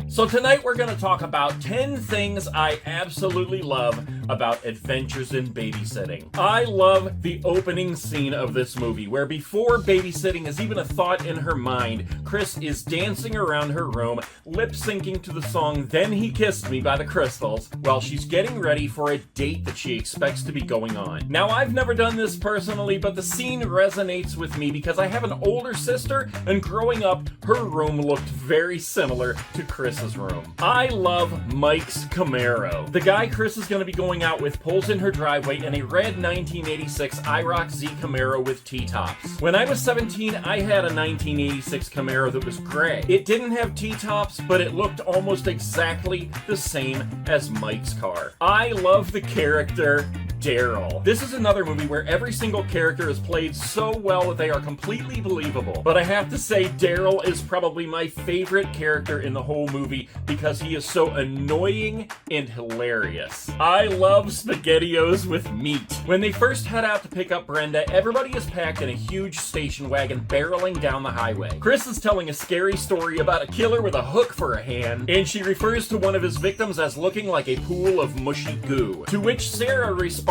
So tonight we're going to talk about 10 things I absolutely love about Adventures in Babysitting. I love the opening scene of this movie, where before babysitting is even a thought in her mind, Chris is dancing around her room, lip-syncing to the song Then He Kissed Me by the Crystals, while she's getting ready for a date that she expects to be going on. Now, I've never done this personally, but the scene resonates with me because I have an older sister, and growing up, her room looked very similar to Chris's room. I love Mike's Camaro. The guy Chris is going to be going out with pulls in her driveway in a red 1986 IROC Z Camaro with T-tops. When I was 17, I had a 1986 Camaro that was gray. It didn't have T-tops, but it looked almost exactly the same as Mike's car. I love the character Daryl. This is another movie where every single character is played so well that they are completely believable. But I have to say, Daryl is probably my favorite character in the whole movie because he is so annoying and hilarious. I love SpaghettiOs with meat. When they first head out to pick up Brenda, everybody is packed in a huge station wagon barreling down the highway. Chris is telling a scary story about a killer with a hook for a hand, and she refers to one of his victims as looking like a pool of mushy goo. To which Sarah responds,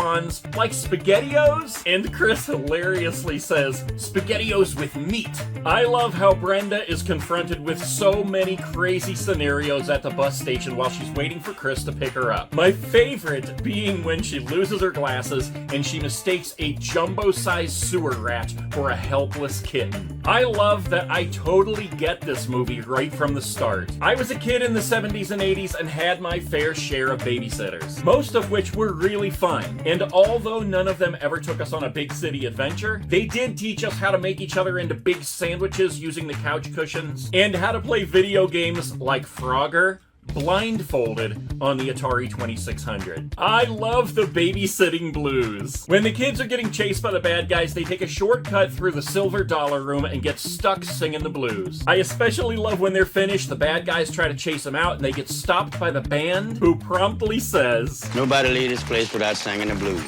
like SpaghettiOs? And Chris hilariously says, SpaghettiOs with meat. I love how Brenda is confronted with so many crazy scenarios at the bus station while she's waiting for Chris to pick her up. My favorite being when she loses her glasses and she mistakes a jumbo-sized sewer rat for a helpless kitten. I love that I totally get this movie right from the start. I was a kid in the 70s and 80s and had my fair share of babysitters, most of which were really fun. And although none of them ever took us on a big city adventure, they did teach us how to make each other into big sandwiches using the couch cushions, and how to play video games like Frogger, blindfolded on the Atari 2600. I love the babysitting blues. When the kids are getting chased by the bad guys, they take a shortcut through the Silver Dollar Room and get stuck singing the blues. I especially love when they're finished, the bad guys try to chase them out and they get stopped by the band, who promptly says, "Nobody leave this place without singing the blues."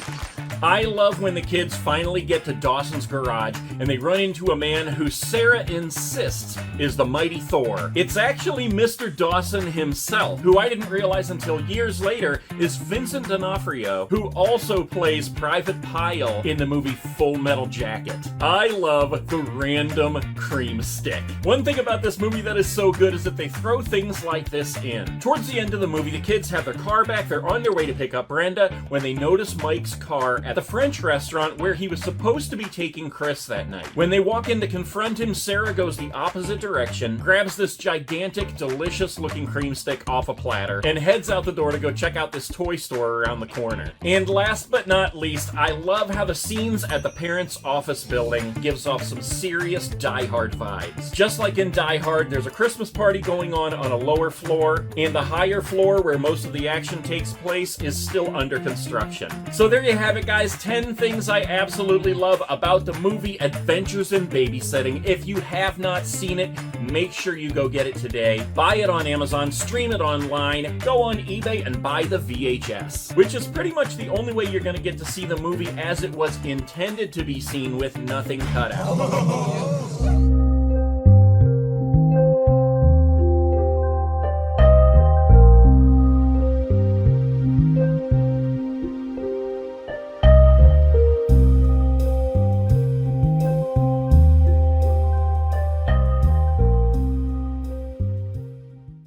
I love when the kids finally get to Dawson's garage and they run into a man who Sarah insists is the mighty Thor. It's actually Mr. Dawson himself, who I didn't realize until years later is Vincent D'Onofrio, who also plays Private Pyle in the movie Full Metal Jacket. I love the random cream stick. One thing about this movie that is so good is that they throw things like this in. Towards the end of the movie, the kids have their car back, they're on their way to pick up Brenda when they notice Mike's car at the French restaurant where he was supposed to be taking Chris that night. When they walk in to confront him, Sarah goes the opposite direction, grabs this gigantic, delicious-looking cream stick off a platter, and heads out the door to go check out this toy store around the corner. And last but not least, I love how the scenes at the parents' office building gives off some serious Die Hard vibes. Just like in Die Hard, there's a Christmas party going on a lower floor, and the higher floor where most of the action takes place is still under construction. So there you have it, guys. 10 things I absolutely love about the movie Adventures in Babysitting. If you have not seen it, make sure you go get it today. Buy it on Amazon, stream it online, go on eBay and buy the VHS, which is pretty much the only way you're going to get to see the movie as it was intended to be seen, with nothing cut out.